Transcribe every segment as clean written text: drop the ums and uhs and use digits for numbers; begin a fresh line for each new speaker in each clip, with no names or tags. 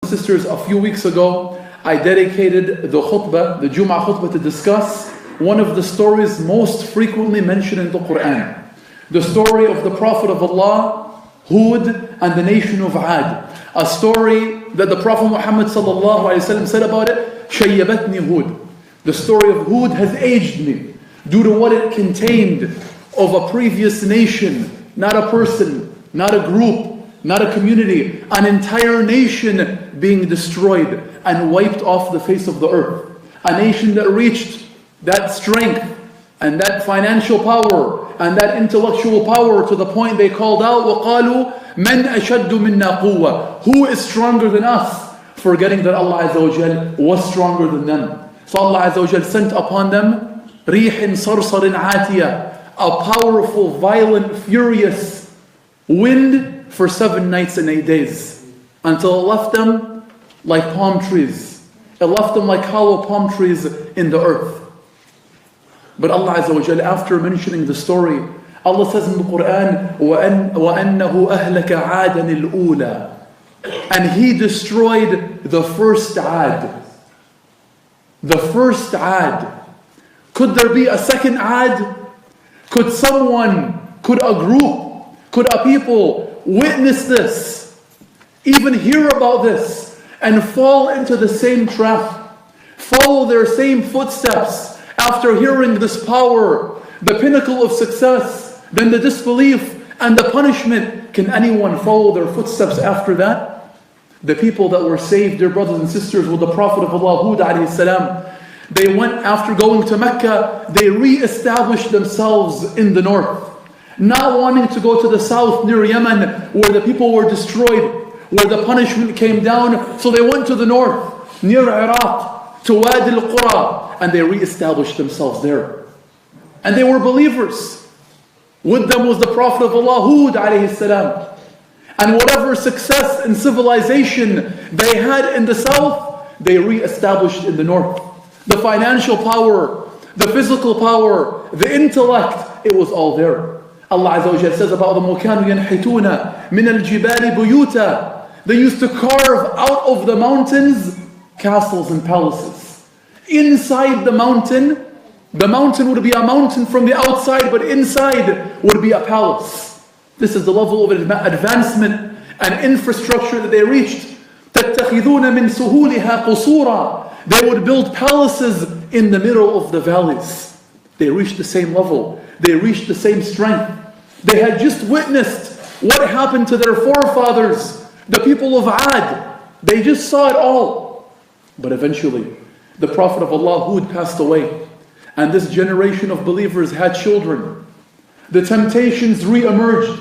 Sisters, a few weeks ago, I dedicated the khutbah, the Jum'ah khutbah, to discuss one of the stories most frequently mentioned in the Quran. The story of the Prophet of Allah, Hud, and the nation of Ad. A story that the Prophet Muhammad ﷺ said about it, شَيَّبَتْنِي Hud. The story of Hud has aged me due to what it contained of a previous nation, not a person, not a group, not a community, an entire nation being destroyed and wiped off the face of the earth. A nation that reached that strength and that financial power and that intellectual power to the point they called out, وَقَالُوا مَنْ أَشَدُّ مِنَّا قُوَّةً. Who is stronger than us? Forgetting that Allah Azza wa Jal was stronger than them. So Allah Azza wa Jal sent upon them رِيحٍ صَرْصَرٍ عَاتِيَةٍ, a powerful, violent, furious wind for 7 nights and 8 days, until it left them like palm trees. It left them like hollow palm trees in the earth. But Allah Azza wa Jal, after mentioning the story, Allah says in the Quran, وَأَنَّهُ أَهْلَكَ عَادًا الْأُولَى. And He destroyed the first Ad. The first Ad. Could there be a second Ad? Could someone, could a group, could a people witness this, even hear about this, and fall into the same trap, follow their same footsteps after hearing this power, the pinnacle of success, then the disbelief and the punishment? Can anyone follow their footsteps after that? The people that were saved, dear brothers and sisters, with the Prophet of Allah, Hud alayhi salam, they went, after going to Mecca, they re-established themselves in the north, not wanting to go to the south near Yemen, where the people were destroyed, where the punishment came down. So they went to the north, near Iraq, to Wadi al-Qura, and they re-established themselves there. And they were believers. With them was the Prophet of Allah, Hud alayhi salam. And whatever success and civilization they had in the south, they re-established in the north. The financial power, the physical power, the intellect, it was all there. Allah Azza wa Jalla says about them, وَكَانُوا يَنْحِتُونَ مِنَ الْجِبَالِ بُيُوتًا. They used to carve out of the mountains castles and palaces. Inside the mountain would be a mountain from the outside, but inside would be a palace. This is the level of advancement and infrastructure that they reached. تَتَّخِذُونَ مِنْ سُهُولِهَا قُصُورًا. They would build palaces in the middle of the valleys. They reached the same level. They reached the same strength. They had just witnessed what happened to their forefathers, the people of Ad. They just saw it all. But eventually, the Prophet of Allah, Hud, passed away. And this generation of believers had children. The temptations re-emerged.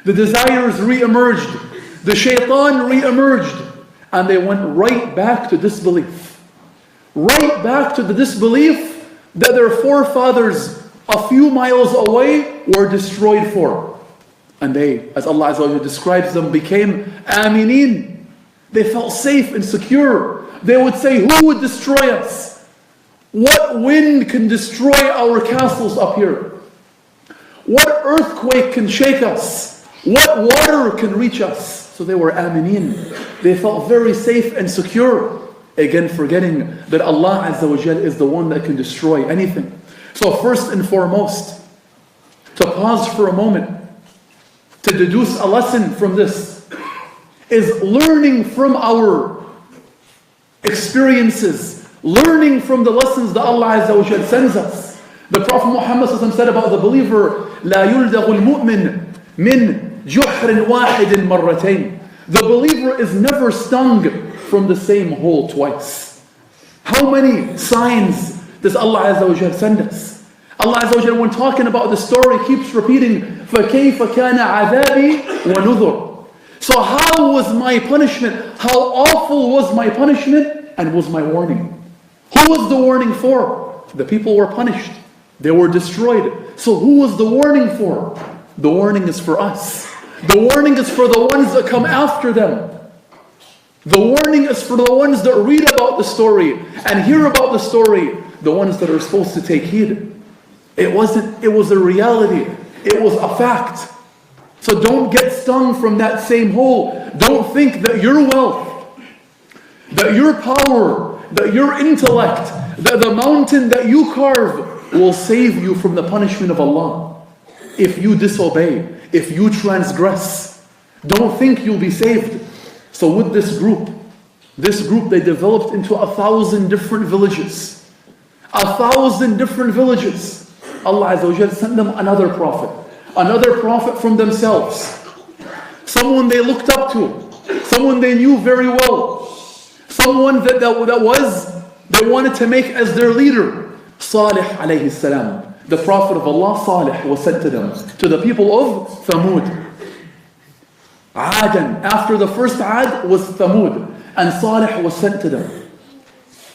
The desires re-emerged. The shaitan re-emerged. And they went right back to disbelief. Right back to the disbelief that their forefathers a few miles away were destroyed for. And they, as Allah Azza wa Jalla describes them, became aminin. They felt safe and secure. They would say, who would destroy us? What wind can destroy our castles up here? What earthquake can shake us? What water can reach us? So they were aminin. They felt very safe and secure. Again, forgetting that Allah Azza wa Jalla is the one that can destroy anything. So first and foremost, to pause for a moment, to deduce a lesson from this, is learning from our experiences, learning from the lessons that Allah Azza wa Jalla sends us. The Prophet Muhammad said about the believer, لا يلدغ المؤمن من جحر واحد مرتين. The believer is never stung from the same hole twice. How many signs does Allah Azza wa Jalla send us? Allah Azza wa Jalla, when talking about the story, keeps repeating, فَكَيْفَ كَانَ عَذَابِي وَنُذُرْ. So how was my punishment? How awful was my punishment and was my warning? Who was the warning for? The people were punished. They were destroyed. So who was the warning for? The warning is for us. The warning is for the ones that come after them. The warning is for the ones that read about the story and hear about the story, the ones that are supposed to take heed. It was a reality. It was a fact. So don't get stung from that same hole. Don't think that your wealth, that your power, that your intellect, that the mountain that you carve will save you from the punishment of Allah. If you disobey, if you transgress, don't think you'll be saved. So with this group, they developed into 1,000 different villages. 1,000 different villages. Allah Azza wa Jal sent them another prophet from themselves. Someone they looked up to, someone they knew very well, someone that wanted to make as their leader. Salih alayhi salam, the prophet of Allah, Salih, was sent to them, to the people of Thamud. Adan, after the first Ad was Thamud, and Salih was sent to them.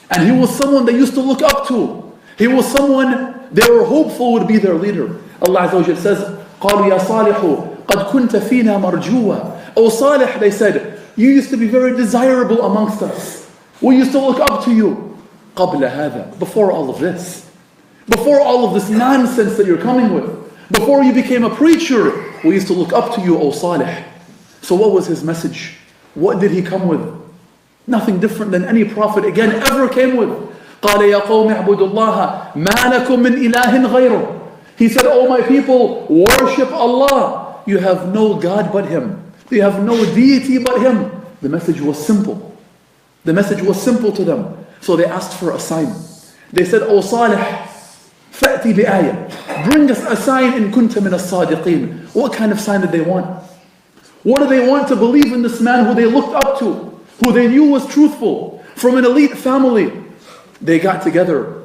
And he was someone they used to look up to. He was someone they were hopeful would be their leader. Allah Azza wa Jal says, قَالُوا يَا صَالِحُ قَدْ كُنْتَ فِينَا مَرْجُوًا. O Salih, they said, you used to be very desirable amongst us. We used to look up to you. قَبْلَ هَذَا, before all of this. Before all of this nonsense that you're coming with. Before you became a preacher, we used to look up to you, O Salih. So what was his message? What did he come with? Nothing different than any prophet again ever came with. قَالَ يَا قَوْمِ اعْبُدُوا اللَّهَ مَا لَكُم مِّنْ إِلَٰهٍ غَيْرُهُ. He said, O my people, worship Allah. You have no God but Him. You have no deity but Him. The message was simple. The message was simple to them. So they asked for a sign. They said, O Salih, فَأْتِ بِآيَةٍ. Bring us a sign in كُنْتَ مِنَ الصَّادِقِينَ. What kind of sign did they want? What do they want to believe in this man who they looked up to, who they knew was truthful, from an elite family? They got together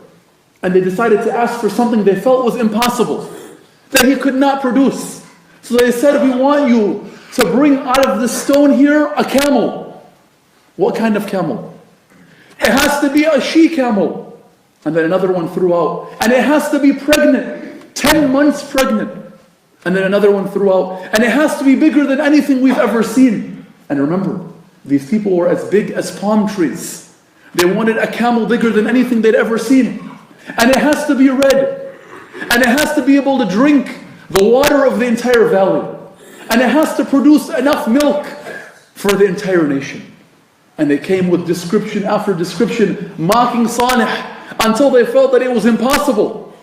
and they decided to ask for something they felt was impossible, that he could not produce. So they said, we want you to bring out of this stone here a camel. What kind of camel? It has to be a she camel. And then another one threw out. And it has to be pregnant, 10 months pregnant. And then another one threw out. And it has to be bigger than anything we've ever seen. And remember, these people were as big as palm trees. They wanted a camel bigger than anything they'd ever seen. And it has to be red. And it has to be able to drink the water of the entire valley. And it has to produce enough milk for the entire nation. And they came with description after description, mocking Salih, until they felt that it was impossible.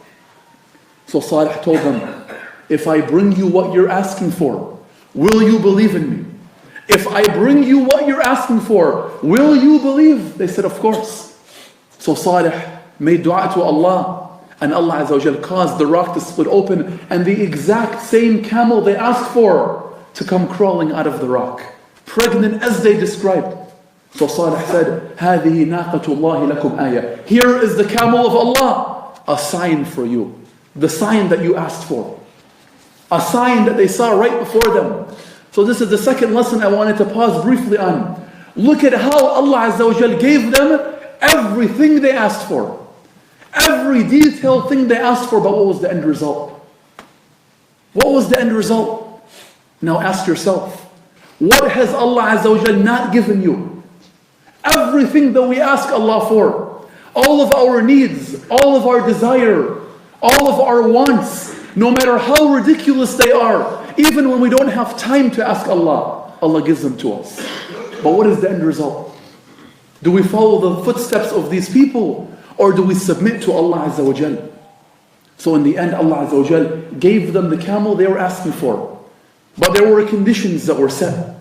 So Salih told them, if I bring you what you're asking for, will you believe in me? If I bring you what you're asking for, will you believe? They said, of course. So Salih made dua to Allah, and Allah Azza wa Jal caused the rock to split open, and the exact same camel they asked for to come crawling out of the rock, pregnant as they described. So Salih said, هَذِهِ نَاقَةُ اللَّهِ لَكُمْ آيَةً. Here is the camel of Allah, a sign for you. The sign that you asked for. A sign that they saw right before them. So this is the second lesson I wanted to pause briefly on. Look at how Allah Azza wa Jal gave them everything they asked for. Every detailed thing they asked for, but what was the end result? What was the end result? Now ask yourself, what has Allah Azza wa Jal not given you? Everything that we ask Allah for, all of our needs, all of our desire, all of our wants, no matter how ridiculous they are, even when we don't have time to ask Allah, Allah gives them to us. But what is the end result? Do we follow the footsteps of these people, or do we submit to Allah Azza wa Jal? So in the end, Allah Azza wa Jal gave them the camel they were asking for. But there were conditions that were set.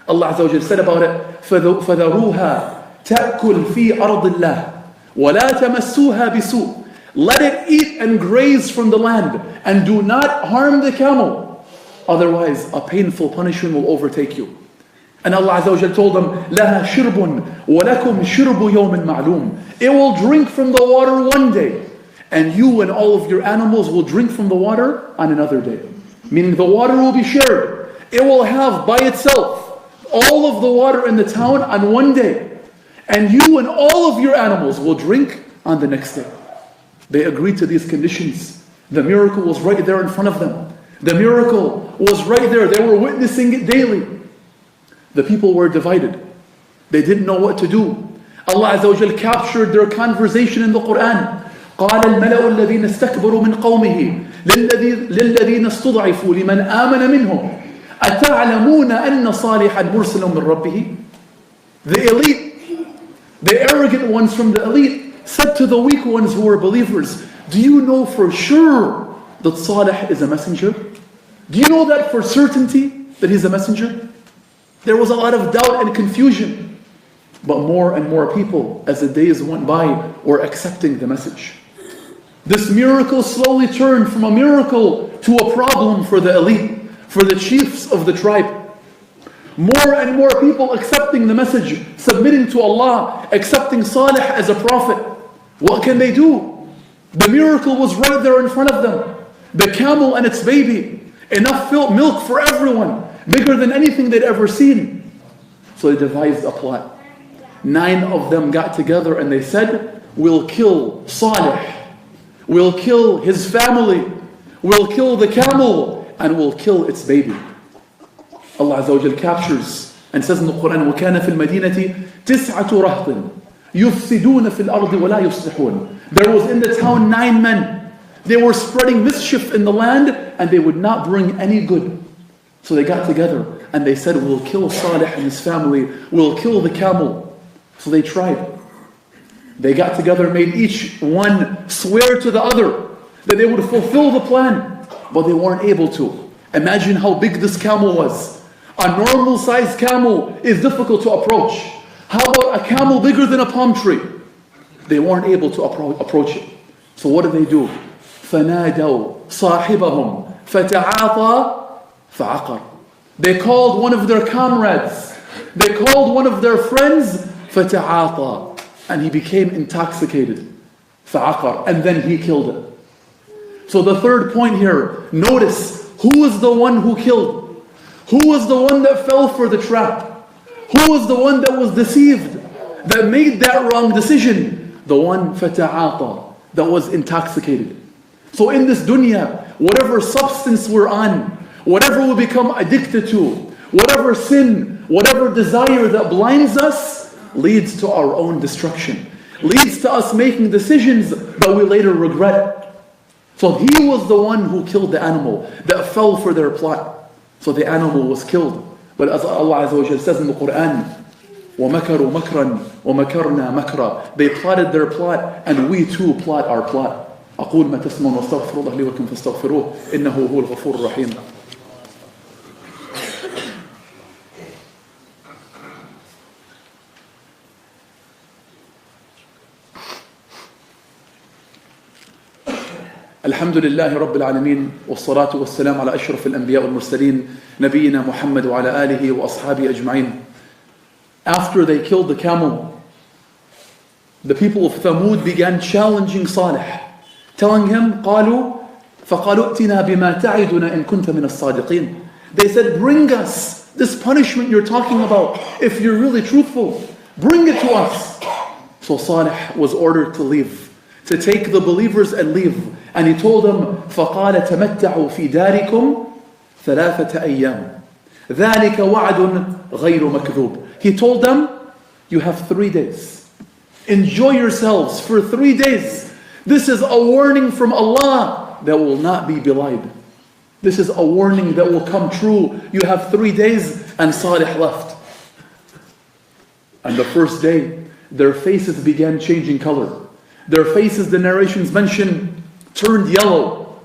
Allah Azza wa Jal said about it, فَذَرُوهَا تَأْكُلْ فِي أَرْضِ اللَّهِ وَلَا تَمَسُّوهَا بِسُوءٍ. Let it eat and graze from the land, and do not harm the camel. Otherwise, a painful punishment will overtake you. And Allah Azza wa Jal told them, لَهَا شِرْبٌ وَلَكُمْ شِرْبُ يَوْمٍ مَعْلُومٍ. It will drink from the water one day, and you and all of your animals will drink from the water on another day. Meaning the water will be shared. It will have by itself all of the water in the town on one day, and you and all of your animals will drink on the next day. They agreed to these conditions. The miracle was right there in front of them. The miracle was right there. They were witnessing it daily. The people were divided. They didn't know what to do. Allah Azza wa Jal captured their conversation in the Quran. قال الملأ الذين استكبروا من قومه للذين استضعفوا لمن آمن منهم أتعلمون أن صالحا مرسل من ربه. The elite The arrogant ones from the elite said to the weak ones who were believers, do you know for sure that Salih is a messenger? Do you know that for certainty that he's a messenger? There was a lot of doubt and confusion. But more and more people, as the days went by, were accepting the message. This miracle slowly turned from a miracle to a problem for the elite, for the chiefs of the tribe. More and more people accepting the message, submitting to Allah, accepting Salih as a prophet. What can they do? The miracle was right there in front of them. The camel and its baby, enough milk for everyone, bigger than anything they'd ever seen. So they devised a plot. 9 of them got together and they said, we'll kill Salih, we'll kill his family, we'll kill the camel, and we'll kill its baby. Allah Azza wa Jal captures and says in the Quran, وَكَانَ فِي الْمَدِينَةِ تِسْعَةُ رَهْطٍ يُفْسِدُونَ فِي الْأَرْضِ وَلَا يُصْلِحُونَ. There was in the town 9 men. They were spreading mischief in the land and they would not bring any good. So they got together and they said, we'll kill Salih and his family, we'll kill the camel. So they tried. They got together, made each one swear to the other that they would fulfill the plan, but they weren't able to. Imagine how big this camel was. A normal sized camel is difficult to approach. How about a camel bigger than a palm tree? They weren't able to approach it. So what did they do? فَنَادَوْا صَاحِبَهُمْ فَتَعَاطَى فَعَقَرَ. They called one of their comrades. They called one of their friends. فَتَعَاطَى. And he became intoxicated. فَعَقَرَ. And then he killed it. So the third point here, notice who was the one who killed? Who was the one that fell for the trap? Who was the one that was deceived? That made that wrong decision? The one فَتَعَاطَى, that was intoxicated. So in this dunya, whatever substance we're on, whatever we become addicted to, whatever sin, whatever desire that blinds us, leads to our own destruction. Leads to us making decisions that we later regret. So he was the one who killed the animal, that fell for their plot. So the animal was killed. But as Allah Azza wa Jalla says in the Quran, وَمَكَرُوا مَكْرًا وَمَكَرْنَا مَكْرًا. They plotted their plot and we too plot our plot. أقول ما تسمعون واستغفر الله لي ولكم فاستغفروه إنه هو الغفور الرحيم. الحمد لله رب العالمين والصلاة والسلام على أشرف الأنبياء والمرسلين نبينا محمد وعلى آله وأصحابه أجمعين. After they killed the camel, the people of Thamud began challenging Salih, telling him فقالوا ائتنا بما تعدنا إن كنت من الصادقين. They said, bring us this punishment you're talking about. If you're really truthful, bring it to us. So Salih was ordered to leave, to take the believers and leave. And he told them, فَقَالَ تَمَتَّعُوا فِي دَارِكُمْ ثَلَاثَةَ أَيَّامٍ ذَلِكَ وَعْدٌ غَيْرُ مَكْذُوبٍ. He told them, you have 3 days. Enjoy yourselves for 3 days. This is a warning from Allah that will not be belied. This is a warning that will come true. You have 3 days, and Salih left. And the first day, their faces began changing color. Their faces, the narrations mention, turned yellow.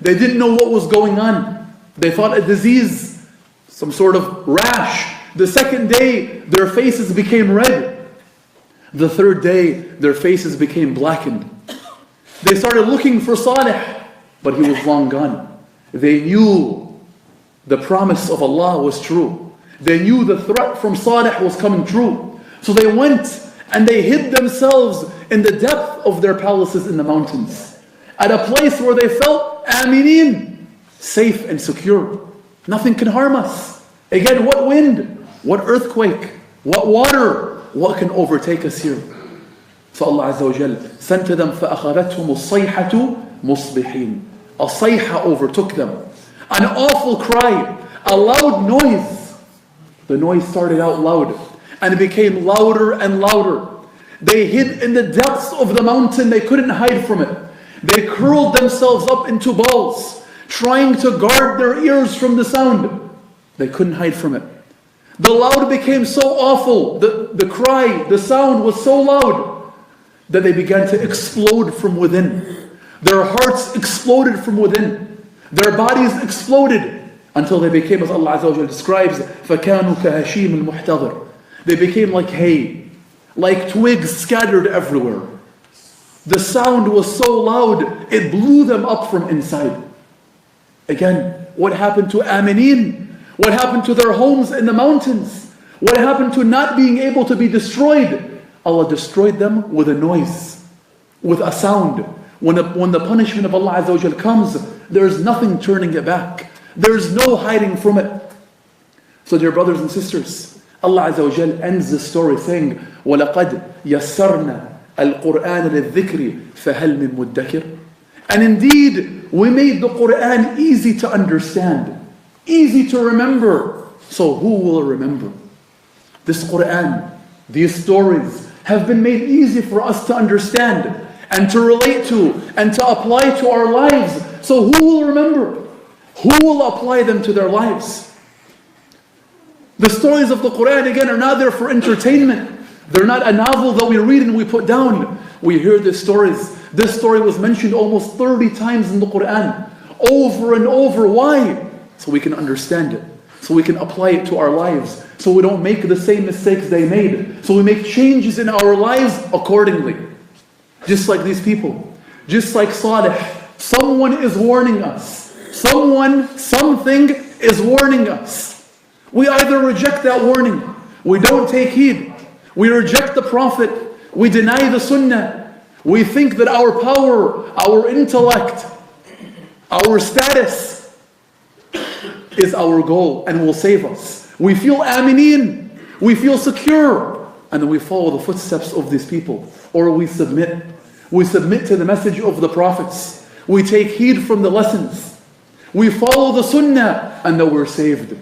They didn't know what was going on. They thought a disease, some sort of rash. The second day, their faces became red. The third day, their faces became blackened. They started looking for Salih, but he was long gone. They knew the promise of Allah was true. They knew the threat from Salih was coming true. So they went and they hid themselves in the depth of their palaces in the mountains, at a place where they felt aminin, safe and secure. Nothing can harm us. Again, what wind, what earthquake, what water, what can overtake us here? So Allah Azza wa Jal sent to them, فَأَخَذَتْهُمُ الصَّيْحَةُ مُصْبِحِينَ. A sayha overtook them. An awful cry, a loud noise. The noise started out loud, and it became louder and louder. They hid in the depths of the mountain. They couldn't hide from it. They curled themselves up into balls, trying to guard their ears from the sound. They couldn't hide from it. The loud became so awful, the cry, the sound was so loud that they began to explode from within. Their hearts exploded from within. Their bodies exploded until they became, as Allah Azza wa Jalla describes, فَكَانُوا كَهَشِيمِ الْمُحْتَضِرِ. They became like hay, like twigs scattered everywhere. The sound was so loud, it blew them up from inside. Again, what happened to Aminin? What happened to their homes in the mountains? What happened to not being able to be destroyed? Allah destroyed them with a noise, with a sound. When the punishment of Allah Azza wa Jal comes, there's nothing turning it back. There's no hiding from it. So dear brothers and sisters, Allah Azza wa Jal ends the story saying, وَلَقَدْ يَسَّرْنَا الْقُرْآنَ لِلذِّكْرِ فَهَلْ مِن مُدَّكِرٍ. And indeed, we made the Qur'an easy to understand, easy to remember. So who will remember? This Qur'an, these stories have been made easy for us to understand and to relate to and to apply to our lives. So who will remember? Who will apply them to their lives? The stories of the Qur'an, again, are not there for entertainment. They're not a novel that we read and we put down. We hear these stories. This story was mentioned almost 30 times in the Qur'an, over and over. Why? So we can understand it, so we can apply it to our lives, so we don't make the same mistakes they made, so we make changes in our lives accordingly. Just like these people, just like Salih, someone is warning us. Something is warning us. We either reject that warning, we don't take heed, we reject the Prophet, we deny the Sunnah, we think that our power, our intellect, our status is our goal and will save us. We feel aminin, we feel secure, and then we follow the footsteps of these people. Or we submit. We submit to the message of the prophets. We take heed from the lessons. We follow the sunnah, and then we're saved.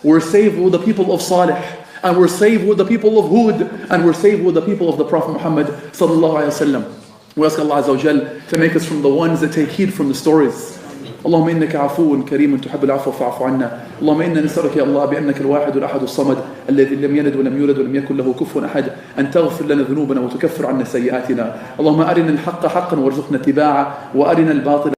We're saved with the people of Salih, and we're saved with the people of Hud, and we're saved with the people of the Prophet Muhammad sallallahu alaihi wasallam. We ask Allah Azza wa Jal to make us from the ones that take heed from the stories. اللهم إنك عفو كريم تحب العفو فاعف عنا. اللهم إنا نسألك يا الله بأنك الواحد الأحد الصمد الذي لم يلد ولم يولد ولم يكن له كفوا أحد أن تغفر لنا ذنوبنا وتكفر عنا سيئاتنا. اللهم أرنا الحق حقا وارزقنا اتباعه وأرنا الباطل